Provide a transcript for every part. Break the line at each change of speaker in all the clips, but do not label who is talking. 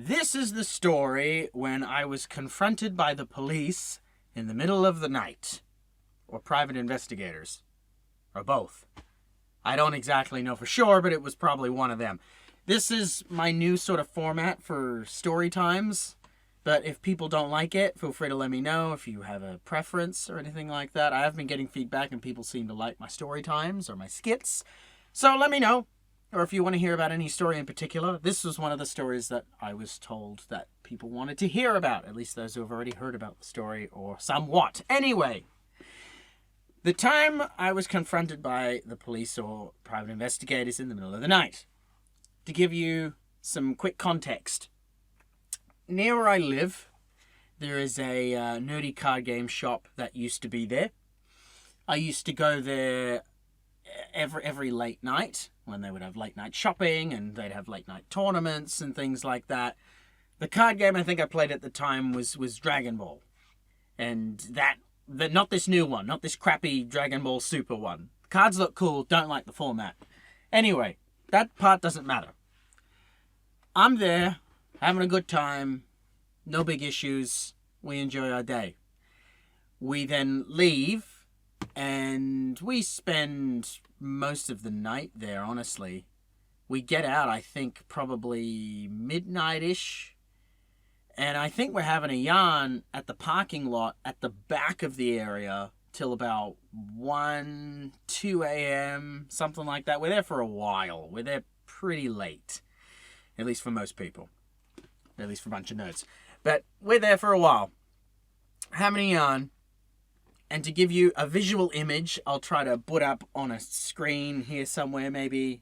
This is the story when I was confronted by the police in the middle of the night. Or private investigators. Or both. I don't exactly know for sure, but it was probably one of them. This is my new sort of format for story times. But if people don't like it, feel free to let me know if you have a preference or anything like that. I have been getting feedback and people seem to like my story times or my skits. So let me know. Or if you want to hear about any story in particular, this was one of the stories that I was told that people wanted to hear about. At least those who have already heard about the story or somewhat. Anyway, the time I was confronted by the police or private investigators in the middle of the night. To give you some quick context. Near where I live, there is a nerdy card game shop that used to be there. I used to go there every late night when they would have late night shopping and they'd have late night tournaments and things like that. The card game I think I played at the time was Dragon Ball. And that not this new one, not this crappy Dragon Ball Super one. Cards look cool, don't like the format. Anyway, that part doesn't matter. I'm there, having a good time, no big issues, we enjoy our day. We then leave, and we spend most of the night there, honestly. We get out, I think, probably midnight-ish, and I think we're having a yarn at the parking lot at the back of the area till about 1, 2 a.m., something like that. We're there for a while. We're there pretty late, at least for most people. At least for a bunch of nerds. But we're there for a while. Having a yarn. And to give you a visual image, I'll try to put up on a screen here somewhere maybe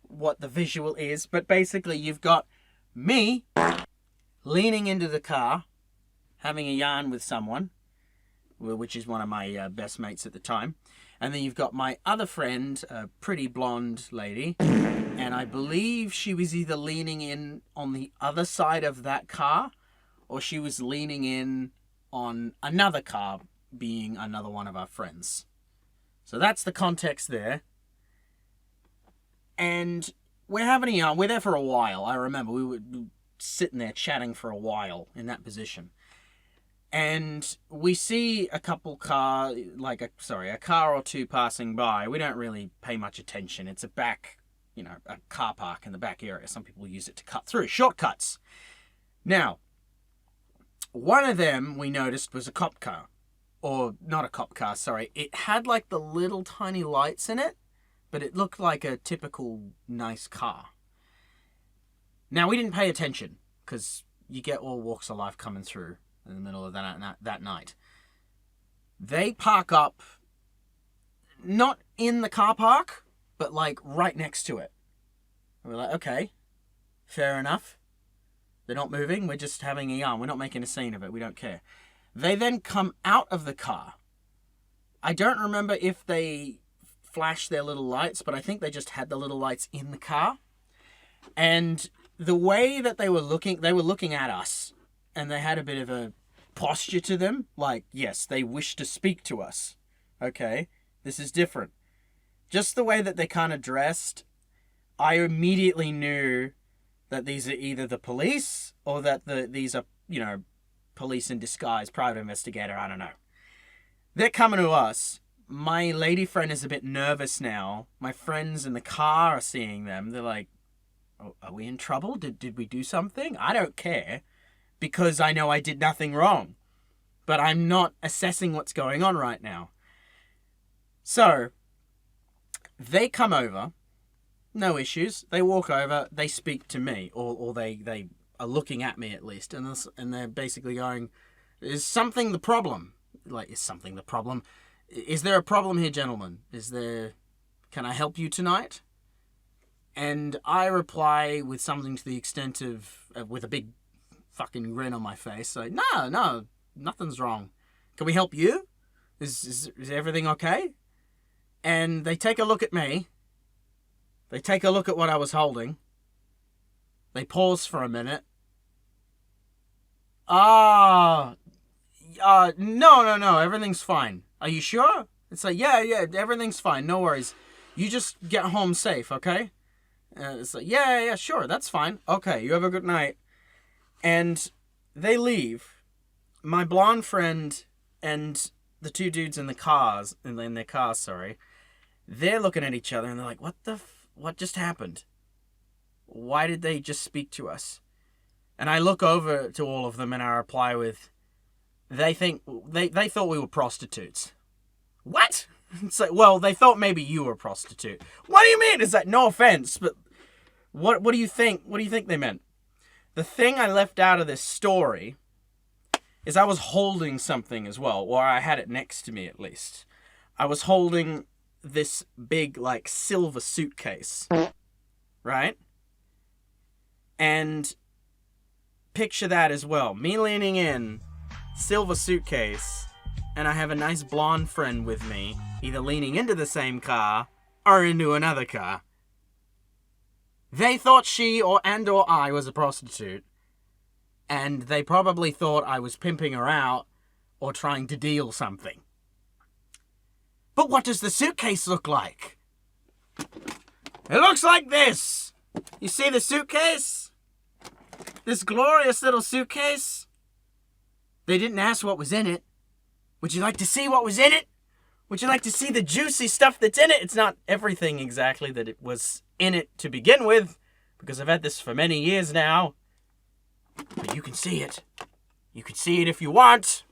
what the visual is. But basically you've got me leaning into the car, having a yarn with someone, which is one of my best mates at the time. And then you've got my other friend, a pretty blonde lady. And I believe she was either leaning in on the other side of that car or she was leaning in on another car, being another one of our friends. So that's the context there. And we're having a yarn. We're there for a while. I remember we were sitting there chatting for a while in that position. And we see a car or two passing by. We don't really pay much attention. It's a car park in the back area. Some people use it to cut through. Shortcuts. Now, one of them we noticed was a cop car. Or not a cop car, sorry. It had like the little tiny lights in it, but it looked like a typical nice car. Now, we didn't pay attention because you get all walks of life coming through in the middle of that night. They park up, not in the car park, but like right next to it. And we're like, okay, fair enough. They're not moving. We're just having a yarn. We're not making a scene of it. We don't care. They then come out of the car. I don't remember if they flashed their little lights, but I think they just had the little lights in the car. And the way that they were looking at us, and they had a bit of a posture to them, like, yes, they wish to speak to us. Okay, this is different. Just the way that they kind of dressed, I immediately knew that these are either the police or that these are, police in disguise, private investigator, I don't know. They're coming to us. My lady friend is a bit nervous now. My friends in the car are seeing them. They're like, oh, are we in trouble? Did we do something? I don't care because I know I did nothing wrong. But I'm not assessing what's going on right now. So, they come over. No issues. They walk over. They speak to me. Or they are looking at me at least. And they're basically going, is something the problem? Like, is something the problem? Is there a problem here, gentlemen? Can I help you tonight? And I reply with something to the extent of, with a big fucking grin on my face. Like, no, nothing's wrong. Can we help you? Is everything okay? And they take a look at me. They take a look at what I was holding. They pause for a minute. No, everything's fine. Are you sure? It's like, yeah, everything's fine, no worries. You just get home safe, okay? It's like, yeah, sure, that's fine. Okay, you have a good night. And they leave. My blonde friend and the two dudes in their cars, they're looking at each other and they're like, what just happened? Why did they just speak to us? And I look over to all of them and I reply with, they thought we were prostitutes. What? It's like, well, they thought maybe you were a prostitute. What do you mean? It's like, no offense, but what do you think? What do you think they meant? The thing I left out of this story is I was holding something as well, or I had it next to me at least. I was holding this big, like, silver suitcase, right? And picture that as well. Me leaning in, silver suitcase, and I have a nice blonde friend with me, either leaning into the same car or into another car. They thought she or I was a prostitute, and they probably thought I was pimping her out or trying to deal something. But what does the suitcase look like? It looks like this. You see the suitcase? This glorious little suitcase? They didn't ask what was in it. Would you like to see what was in it? Would you like to see the juicy stuff that's in it? It's not everything exactly that it was in it to begin with, because I've had this for many years now. But you can see it. You can see it if you want.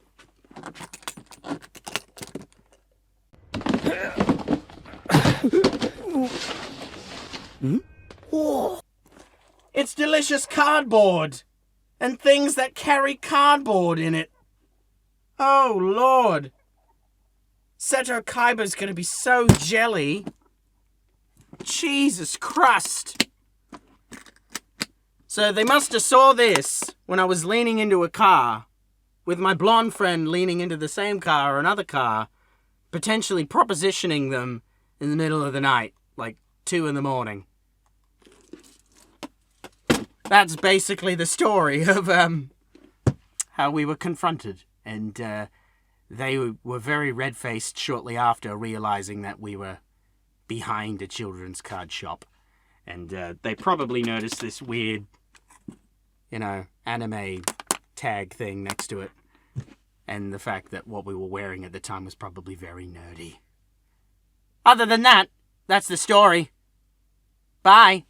Oh, it's delicious cardboard and things that carry cardboard in it. Oh, Lord. Seto Kaiba's gonna be so jelly. Jesus Christ. So they must have saw this when I was leaning into a car with my blonde friend leaning into the same car or another car, potentially propositioning them in the middle of the night, like 2 a.m. That's basically the story of how we were confronted. And they were very red-faced shortly after, realizing that we were behind a children's card shop. And they probably noticed this weird, anime tag thing next to it. And the fact that what we were wearing at the time was probably very nerdy. Other than that, that's the story. Bye.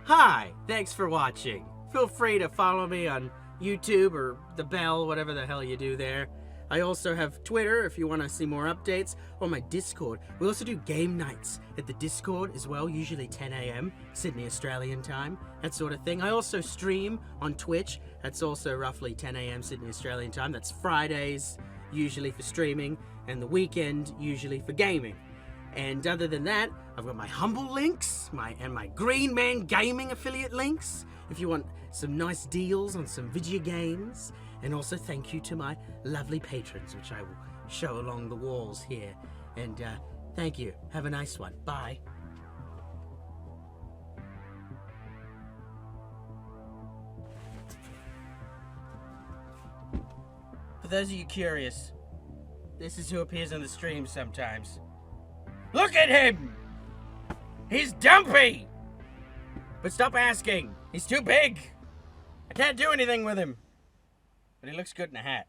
Hi, thanks for watching. Feel free to follow me on YouTube or the bell, whatever the hell you do there. I also have Twitter if you want to see more updates, or my Discord. We also do game nights at the Discord as well, usually 10 a.m. Sydney Australian time, that sort of thing. I also stream on Twitch. That's also roughly 10 a.m. Sydney Australian time. That's Fridays, usually for streaming, and the weekend, usually for gaming. And other than that, I've got my Humble links, my Green Man Gaming affiliate links, if you want some nice deals on some video games. And also thank you to my lovely patrons, which I will show along the walls here. And thank you. Have a nice one. Bye. For those of you curious, this is who appears on the stream sometimes. Look at him! He's dumpy! But stop asking. He's too big. I can't do anything with him. But he looks good in a hat.